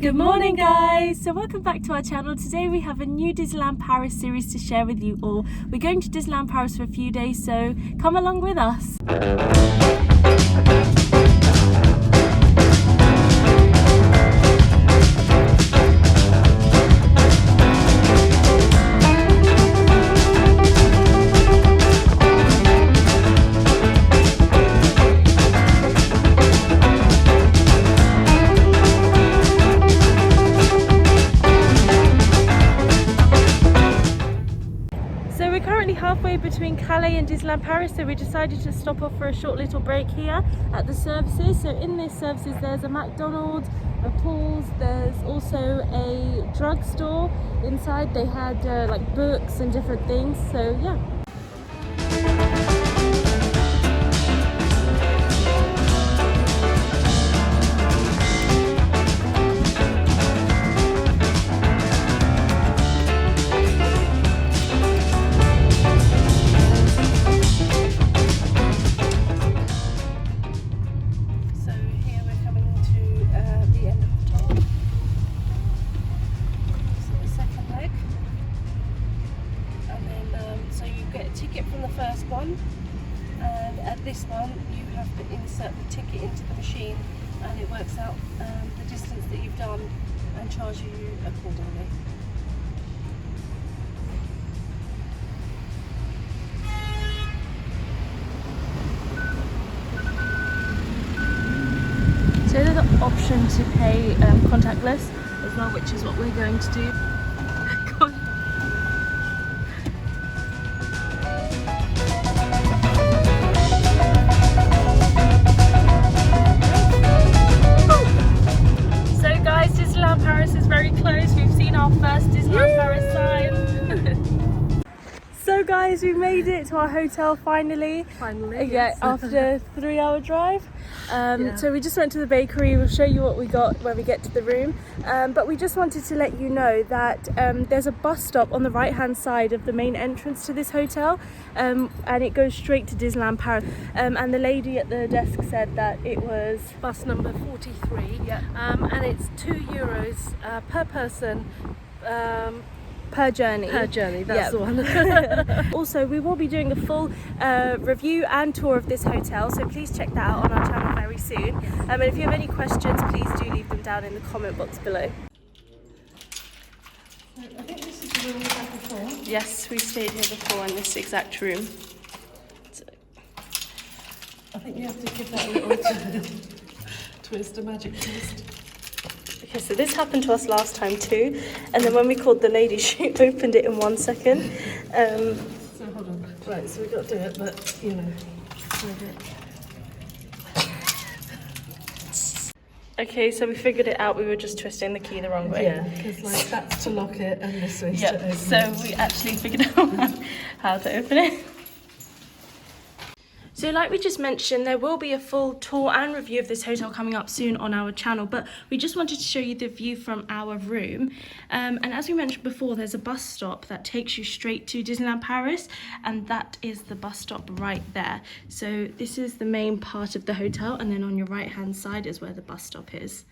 Good morning guys! So welcome back to our channel. Today we have a new Disneyland Paris series to share with you all. We're going to Disneyland Paris for a few days, so come along with us. Halfway between Calais and Disneyland Paris, so we decided to stop off for a short little break here at the services. So in these services there's a McDonald's, a Paul's, there's also a drugstore inside. They had like books and different things, so yeah. And at this one you have to insert the ticket into the machine and it works out the distance that you've done and charges you accordingly. So there's an option to pay contactless as well, which is what we're going to do. Paris is very close. We've seen our first Disneyland Paris sign. So guys, we made it to our hotel finally. Yeah, yes. After a 3-hour drive. So we just went to the bakery. We'll show you what we got when we get to the room. But we just wanted to let you know that there's a bus stop on the right hand side of the main entrance to this hotel, and it goes straight to Disneyland Paris. And the lady at the desk said that it was bus number 43. Yeah. And it's €2 per person. Per journey, that's the one. Also, we will be doing a full review and tour of this hotel, so please check that out on our channel very soon. And if you have any questions, please do leave them down in the comment box below. I think this is the room we had before. Yes, we stayed here before in this exact room. I think you have to give that a little twist, a magic twist. Okay, so this happened to us last time too, and then when we called the lady, she opened it in 1 second. So hold on. Right, so we've got to do it, but you know. Okay, so we figured it out. We were just twisting the key the wrong way. Yeah, because like that's to lock it and this way to open it. So we actually figured out how to open it. So like we just mentioned, there will be a full tour and review of this hotel coming up soon on our channel, but we just wanted to show you the view from our room. And as we mentioned before, there's a bus stop that takes you straight to Disneyland Paris, and that is the bus stop right there. So this is the main part of the hotel, and then on your right hand side is where the bus stop is.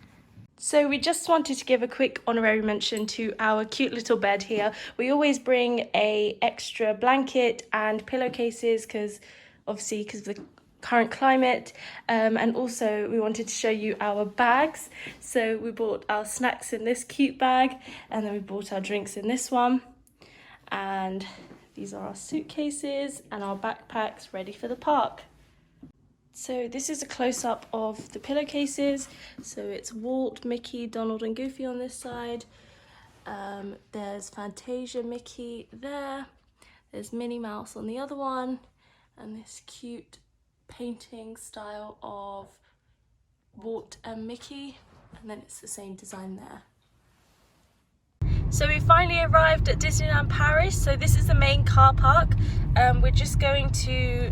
So we just wanted to give a quick honorary mention to our cute little bed here. We always bring a extra blanket and pillowcases because of the current climate, and also we wanted to show you our bags. So we bought our snacks in this cute bag, and then we bought our drinks in this one, and these are our suitcases and our backpacks ready for the park. So this is a close-up of the pillowcases. So it's Walt, Mickey, Donald and Goofy on this side. There's Fantasia, Mickey there. There's Minnie Mouse on the other one. And this cute painting style of Walt and Mickey, and then it's the same design there. So we finally arrived at Disneyland Paris. So this is the main car park. We're just going to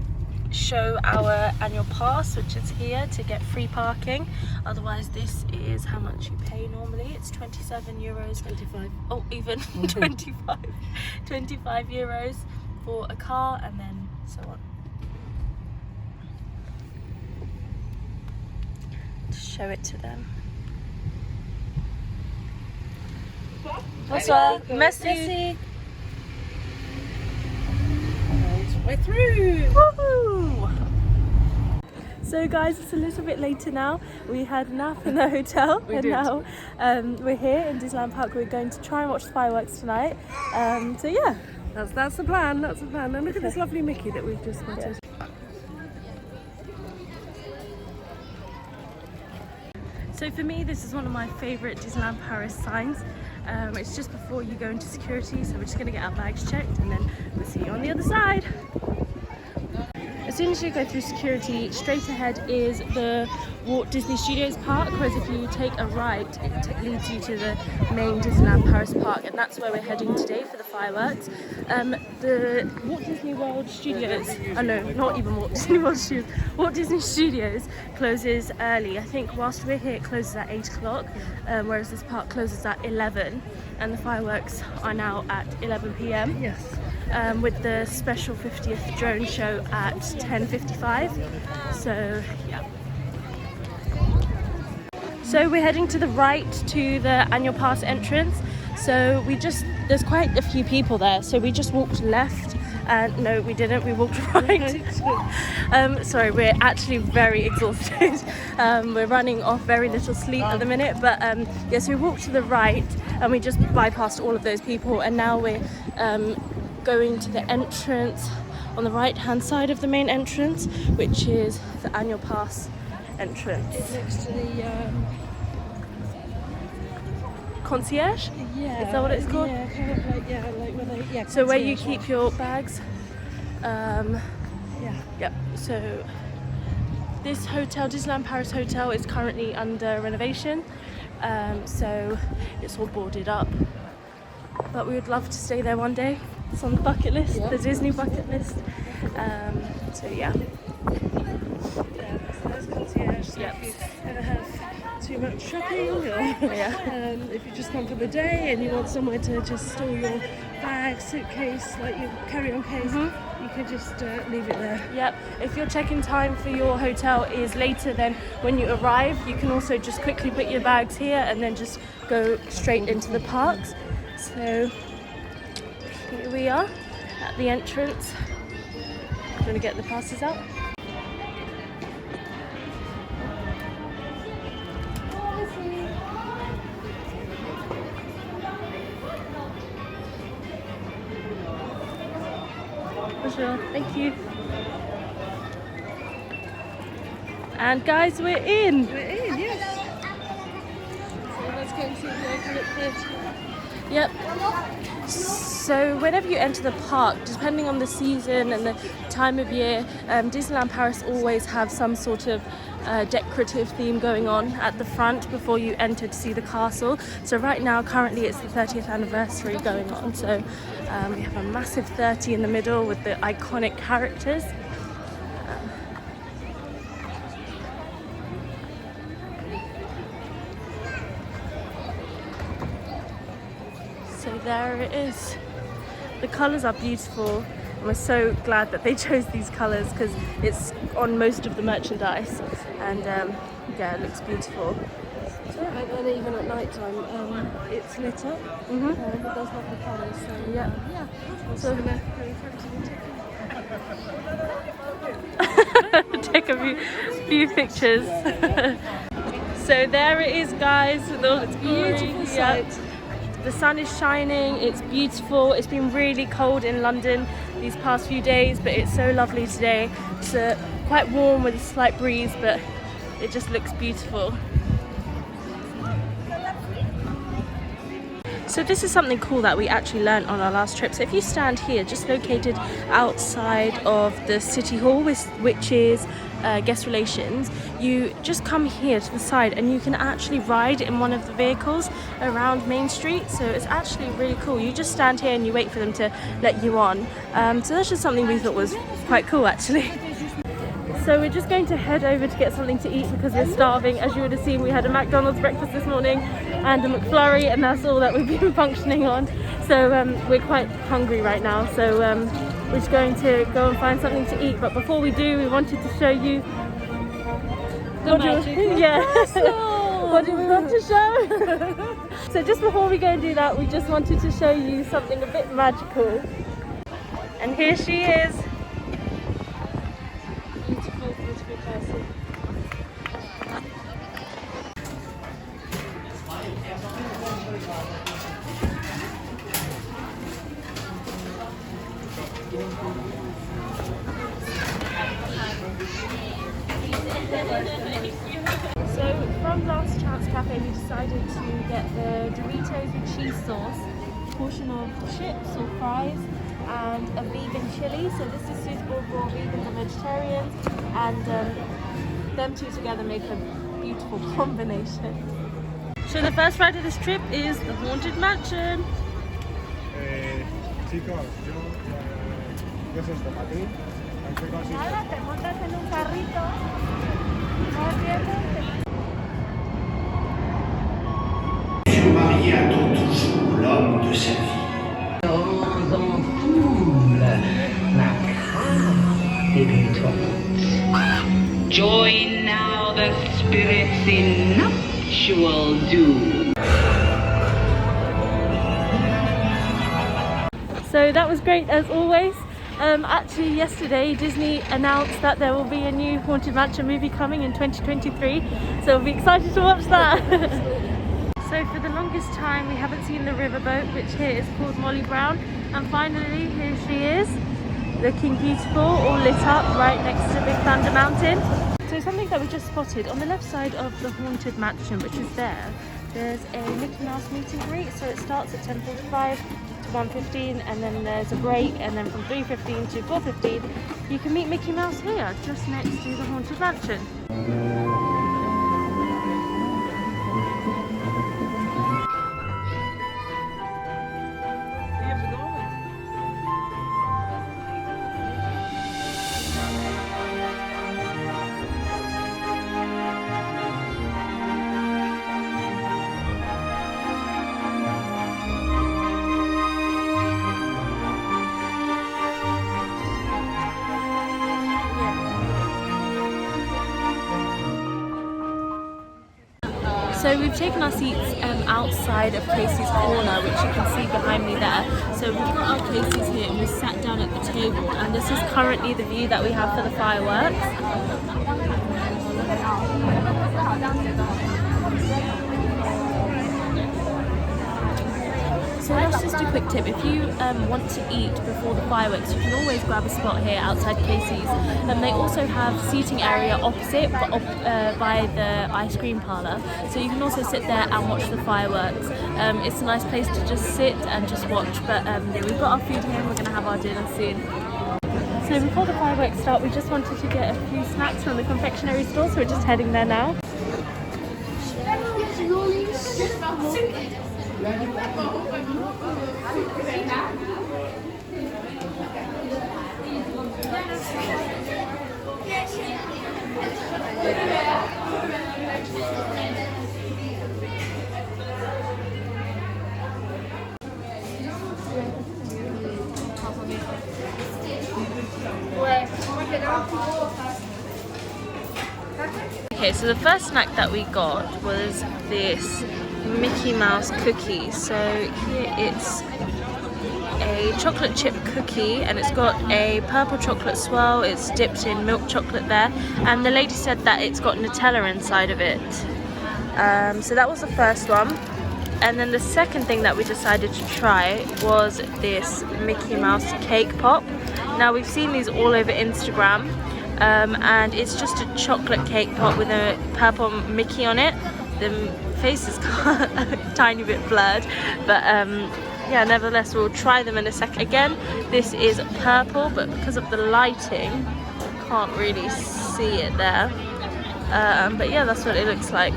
show our annual pass, which is here to get free parking. Otherwise, this is how much you pay normally. It's €27. 25. Oh, even 25 euros for a car, and then so on. To show it to them. Bonsoir. Merci. Way through. Woohoo! So guys, it's a little bit later now. We had a nap in the hotel now we're here in Disneyland Park. We're going to try and watch the fireworks tonight. So yeah. That's the plan. That's the plan. And look at this lovely Mickey that we've just spotted. So for me, this is one of my favourite Disneyland Paris signs. It's just before you go into security, so we're just going to get our bags checked and then we'll see you on the other side. As soon as you go through security, straight ahead is the Walt Disney Studios Park, whereas if you take a right, it leads you to the main Disneyland Paris Park, and that's where we're heading today for the fireworks. The Walt Disney World Studios, oh no, not even Walt Disney World Studios, Walt Disney Studios closes early. I think whilst we're here it closes at 8 o'clock, whereas this park closes at 11, and the fireworks are now at 11 p.m. Yes. With the special 50th drone show at 10:55. So yeah. So we're heading to the right to the annual pass entrance. So there's quite a few people there. So we just walked left. And no, we didn't. We walked right. Sorry, we're actually very exhausted. We're running off very little sleep at the minute. But yes, we walked to the right and we just bypassed all of those people. And now we're going to the entrance on the right hand side of the main entrance, which is the annual pass entrance. It's next to the concierge? yeah. Is that what it's called? Yeah, kind of like where they So where you concierge, keep your bags. yeah. Yep. So this hotel, Disneyland Paris Hotel, is currently under renovation. So it's all boarded up. But we would love to stay there one day. It's on the bucket list, the Disney bucket list. So yeah. Yeah, that's concierge. So Yep. if you ever have too much shopping, or Yeah. if you just come for the day and you want somewhere to just store your bag, suitcase, like your carry-on case, you can just leave it there. Yep. If your check-in time for your hotel is later than when you arrive, you can also just quickly put your bags here and then just go straight into the parks. So here we are at the entrance. I'm going to get the passes out. Sure. Thank you. And guys, we're in. We're in, yes. So let's go and see the iconic theatre. Yep. So whenever you enter the park, depending on the season and the time of year, Disneyland Paris always have some sort of decorative theme going on at the front before you enter to see the castle. So right now, currently it's the 30th anniversary going on. So we have a massive 30 in the middle with the iconic characters. So there it is. The colours are beautiful, and we're so glad that they chose these colours because it's on most of the merchandise, and yeah, it looks beautiful. And then even at night time, it's lit up. It does have the colours. So Yeah. yeah. So I'm gonna go Take a few pictures. So there it is, guys. With all its beautiful glory. sight. The sun is shining, it's beautiful. It's been really cold in London these past few days, but it's so lovely today. It's quite warm with a slight breeze, but it just looks beautiful. So this is something cool that we actually learned on our last trip. So if you stand here, just located outside of the City Hall, which is guest relations, you just come here to the side and you can actually ride in one of the vehicles around Main Street. So it's actually really cool. You just stand here and you wait for them to let you on. So that's just something we thought was quite cool actually. So we're just going to head over to get something to eat because we're starving. As you would have seen, we had a McDonald's breakfast this morning and a McFlurry, and that's all that we've been functioning on. So we're quite hungry right now. So we're just going to go and find something to eat. But before we do, we wanted to show you the magic yeah. castle. What do we want to show? So just before we go and do that, we just wanted to show you something a bit magical. And here she is. Beautiful, beautiful person. So from Last Chance Cafe we decided to get the Doritos with cheese sauce, a portion of chips or fries and a vegan chili. So this is suitable for vegans and vegetarians, and them two together make a beautiful combination. So the first ride of this trip is the Haunted Mansion. Chicos, yo soy de Madrid. Nada, te montas en un carrito. Marie attend toujours l'homme de sa vie. Join now the spirits in nuptial doom. So that was great as always. Actually yesterday Disney announced that there will be a new Haunted Mansion movie coming in 2023, so we'll be excited to watch that. So for the longest time we haven't seen the riverboat, which here is called Molly Brown, and finally here she is, looking beautiful, all lit up right next to Big Thunder Mountain. So something that we just spotted on the left side of the Haunted Mansion, which is there's a Mickey Mouse meet and greet. So it starts at 10:45 to 1:15, and then there's a break, and then from 3:15 to 4:15 you can meet Mickey Mouse here just next to the Haunted Mansion. So we've taken our seats outside of Casey's corner, which you can see behind me there. So we've got our places here and we sat down at the table, and this is currently the view that we have for the fireworks. So that's just a quick tip. If you want to eat before the fireworks, you can always grab a spot here outside Casey's. And they also have seating area opposite by the ice cream parlour, so you can also sit there and watch the fireworks. It's a nice place to just sit and just watch. But yeah, we've got our food here and we're going to have our dinner soon. So before the fireworks start, we just wanted to get a few snacks from the confectionery store, so we're just heading there now. Okay, so the first snack that we got was this Mickey Mouse cookie. So here it's a chocolate chip cookie, and it's got a purple chocolate swirl. It's dipped in milk chocolate there, and the lady said that it's got Nutella inside of it. So that was the first one. And then the second thing that we decided to try was this Mickey Mouse cake pop. Now we've seen these all over Instagram, and it's just a chocolate cake pop with a purple Mickey on it. The face is a tiny bit blurred, but yeah, nevertheless we'll try them in a second. Again, this is purple, but because of the lighting I can't really see it there, but yeah, that's what it looks like.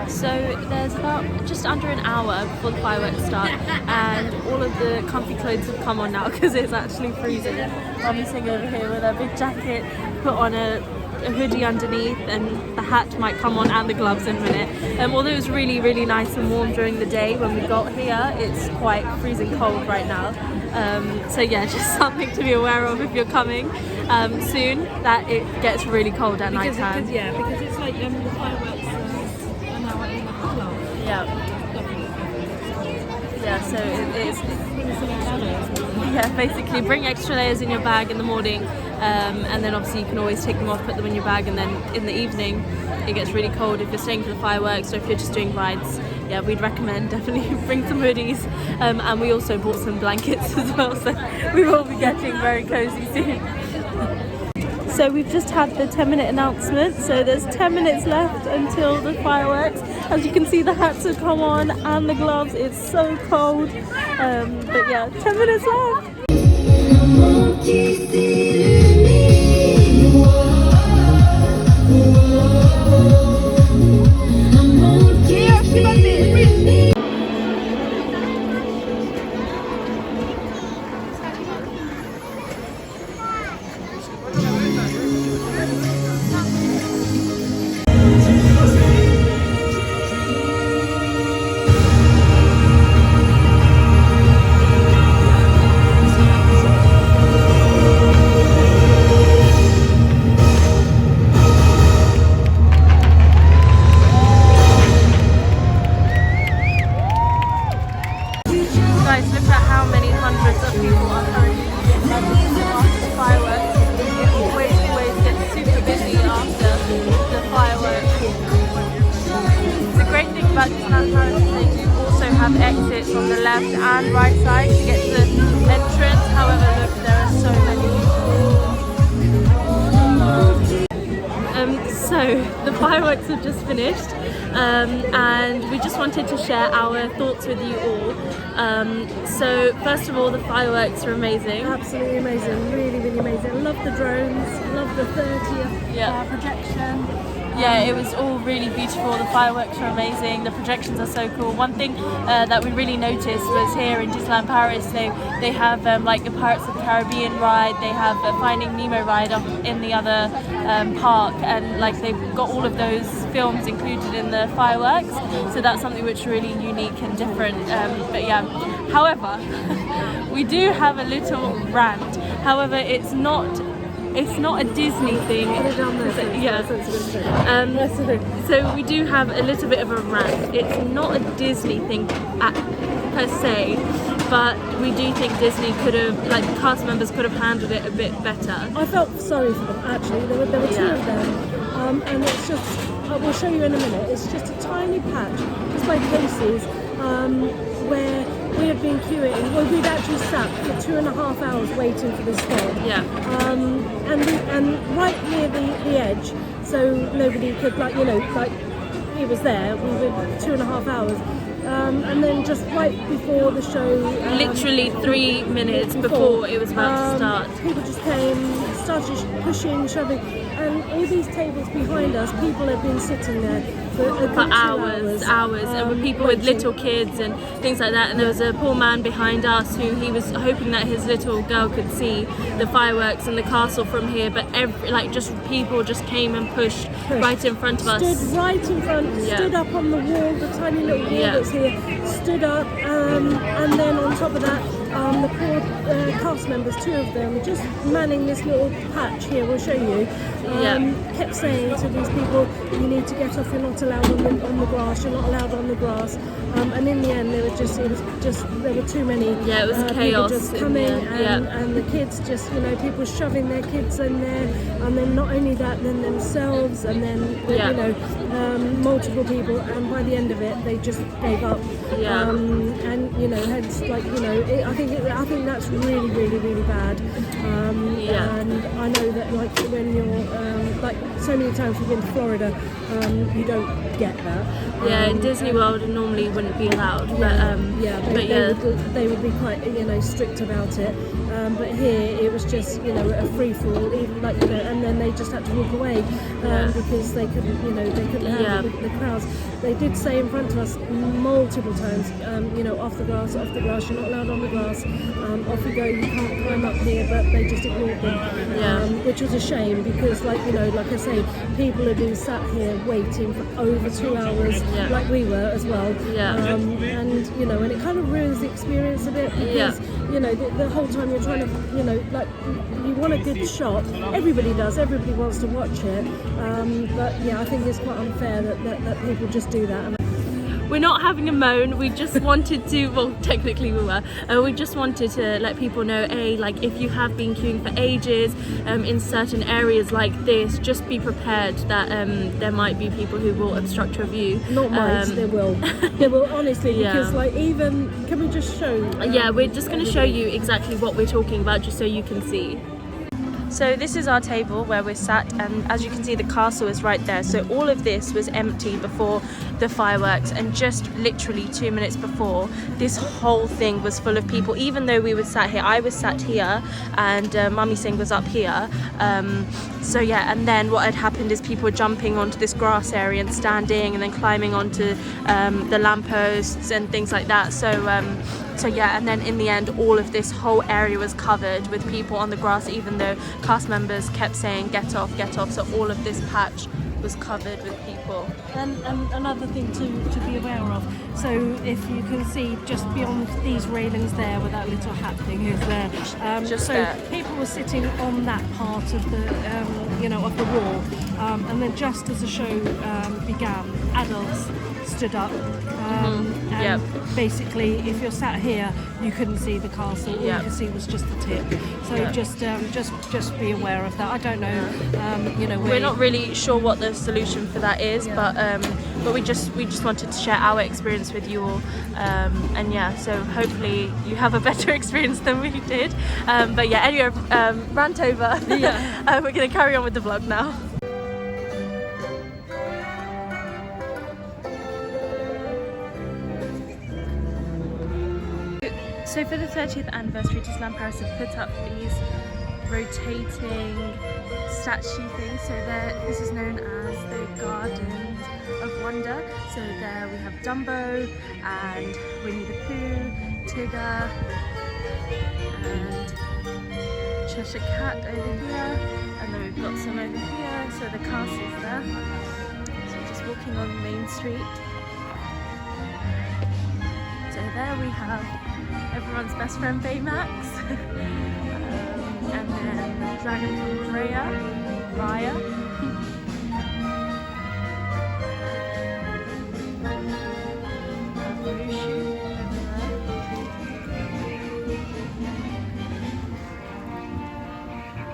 So there's about just under an hour before the fireworks start, and all of the comfy clothes have come on now because it's actually freezing. Mommy's sitting over here with a big jacket, put on a hoodie underneath, and the hat might come on and the gloves in a minute. Although it was really, really nice and warm during the day when we got here, it's quite freezing cold right now. So yeah, just something to be aware of if you're coming soon, that it gets really cold at night time. Yeah, because it's like the fireworks Yeah. Yeah, so it's yeah, basically bring extra layers in your bag in the morning, and then obviously you can always take them off, put them in your bag, and then in the evening it gets really cold if you're staying for the fireworks or if you're just doing rides. Yeah, we'd recommend definitely bring some hoodies, and we also bought some blankets as well, so we will be getting very cozy soon. So we've just had the 10-minute announcement, so there's 10 minutes left until the fireworks. As you can see, the hats have come on and the gloves. It's so cold, but yeah, 10 minutes left. Guys, look at how many hundreds of people are currently after the fireworks. It always gets super busy after the fireworks. The great thing about Disneyland Paris is they do also have exits on the left and right side to get to the entrance. However, look, there are so many people. So the fireworks have just finished. And we just wanted to share our thoughts with you all. So first of all, the fireworks are amazing. Absolutely amazing, really, really amazing. Love the drones, love the 30th projection. Yeah, it was all really beautiful. The fireworks are amazing. The projections are so cool. One thing that we really noticed was here in Disneyland Paris, they have like the Pirates of the Caribbean ride. They have a Finding Nemo ride up in the other park, and like they've got all of those films included in the fireworks. So that's something which is really unique and different. But yeah, however, we do have a little rant. However, it's not a Disney thing. So we do have a little bit of a rant. It's not a Disney thing per se, but we do think Disney could have, like the cast members could have handled it a bit better. I felt sorry for them actually. There were two of them, and it's just, we'll show you in a minute. It's just a tiny patch, just by Casey's, where we have been queuing. Well, we'd actually sat for 2.5 hours waiting for this film. Yeah. And right near the edge, so nobody could, like, you know, like he was there. We were 2.5 hours. And then just right before the show, literally 3 minutes before it was about to start, people just came, started pushing, shoving, and all these tables behind us, people have been sitting there for hours, and with people with little kids and things like that. And there was a poor man behind us who he was hoping that his little girl could see the fireworks and the castle from here, but people just came and pushed right in front of us. Stood right in front, stood up on the wall, the tiny little wall that's here, stood up, and then on top of that, the poor cast members, 2 of them, just manning this little patch here, we'll show you, kept saying to these people, you need to get off, you're not allowed on the grass, you're not allowed on the grass, and in the end there were too many it was chaos people just coming, and the kids just, you know, people shoving their kids in there, and then not only that, then themselves, and then you know, multiple people, and by the end of it they just gave up, and you know, hence, like, you know, I think that's really, really, really bad. And I know that, like, when you're like so many times we've been to Florida, you don't get that. In Disney World normally wouldn't be allowed, they would be quite, you know, strict about it. But here it was just, you know, a free for all, even, like, you know, and then they just had to walk away because they couldn't, you know, handle the crowds. They did say in front of us multiple times, you know, off the grass, you're not allowed on the grass, off you go, you can't climb up here, but they just ignored them, which was a shame because, like, you know, like I say, people have been sat here waiting for over 2 hours, like we were as well, and, you know, and it kind of ruins the experience a bit because, you know, the whole time you're trying to, you know, like, you want a good shot, everybody does, everybody wants to watch it, but yeah, I think it's quite unfair that people just do that. we're not having a moan. We just wanted to, well, technically we were. We just wanted to let people know, like if you have been queuing for ages in certain areas like this, just be prepared that there might be people who will obstruct your view. Not might, there will. There will, honestly, Yeah. because like even, can we just show? Yeah, we're just going to show you exactly what we're talking about just so you can see. So this is our table where we're sat, and as you can see the castle is right there. So all of this was empty before the fireworks, and just literally 2 minutes before, this whole thing was full of people. Even though we were sat here, I was sat here and Mummy Singh was up here. So yeah, and then what had happened is people were jumping onto this grass area and standing, and then climbing onto the lampposts and things like that. So yeah, and then in the end, all of this whole area was covered with people on the grass, even though cast members kept saying get off, get off. So all of this patch was covered with people. And another thing to be aware of, so if you can see just beyond these railings there where that little hat thing is there, Just so there. people were sitting on that part of the of the wall, and then just as the show began, adults stood up, and Yep. basically if you're sat here you couldn't see the castle. All Yep. you could see was just the tip. So Yep. just be aware of that. I don't know, where We're not really sure what the solution for that is, but we just wanted to share our experience with you all, and yeah, so hopefully you have a better experience than we did. But yeah, anyway, rant over. Yeah. We're gonna carry on with the vlog now. So for the 30th anniversary, Disneyland Paris have put up these rotating statue things. So this is known as the Gardens of Wonder. So there we have Dumbo and Winnie the Pooh, Tigger and Cheshire Cat over here, and then we've got some over here. So the castle's there. So we're just walking on Main Street. So there we have everyone's best friend Baymax, and then the dragon from Raya. Mushu over there.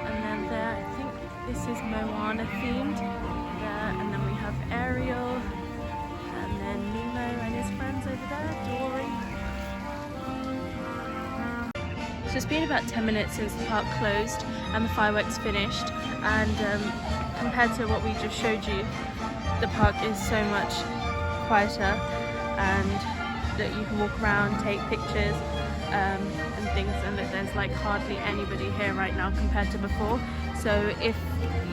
And then there, I think this is Moana themed. There, and then we have Ariel, and then Nemo and his friends over there, Dory. So it's been about 10 minutes since the park closed and the fireworks finished, and compared to what we just showed you, the park is so much quieter, and that you can walk around, take pictures and things, and that there's like hardly anybody here right now compared to before. So if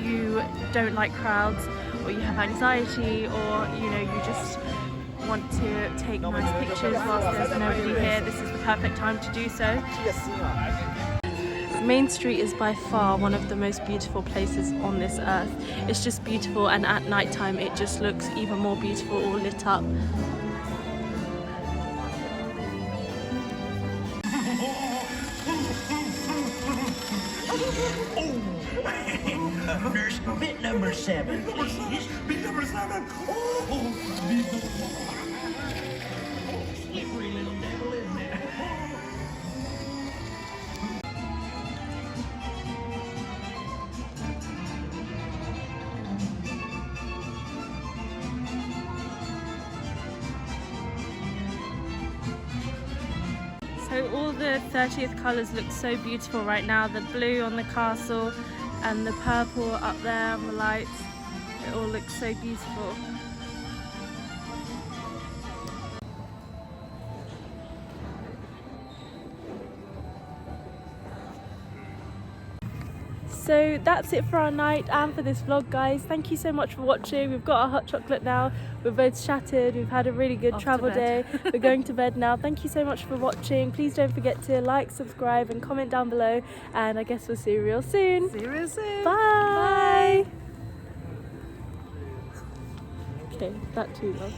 you don't like crowds, or you have anxiety, or you just want to take nice pictures whilst there's nobody here, this is the perfect time to do so. Main Street is by far one of the most beautiful places on this earth. It's just beautiful, and at night time it just looks even more beautiful, all lit up. Nurse, bit number 7, please. Bit number 7. Oh, bit number 1. Slippery little devil, isn't it? So all the 30th colours look so beautiful right now. The blue on the castle and the purple up there on the lights. It all looks so beautiful. So that's it for our night and for this vlog, guys. Thank you so much for watching. We've got our hot chocolate now. We're both shattered. We've had a really good travel day. We're going to bed now. Thank you so much for watching. Please don't forget to like, subscribe and comment down below. And I guess we'll see you real soon. See you real soon. Bye. Okay, that too long.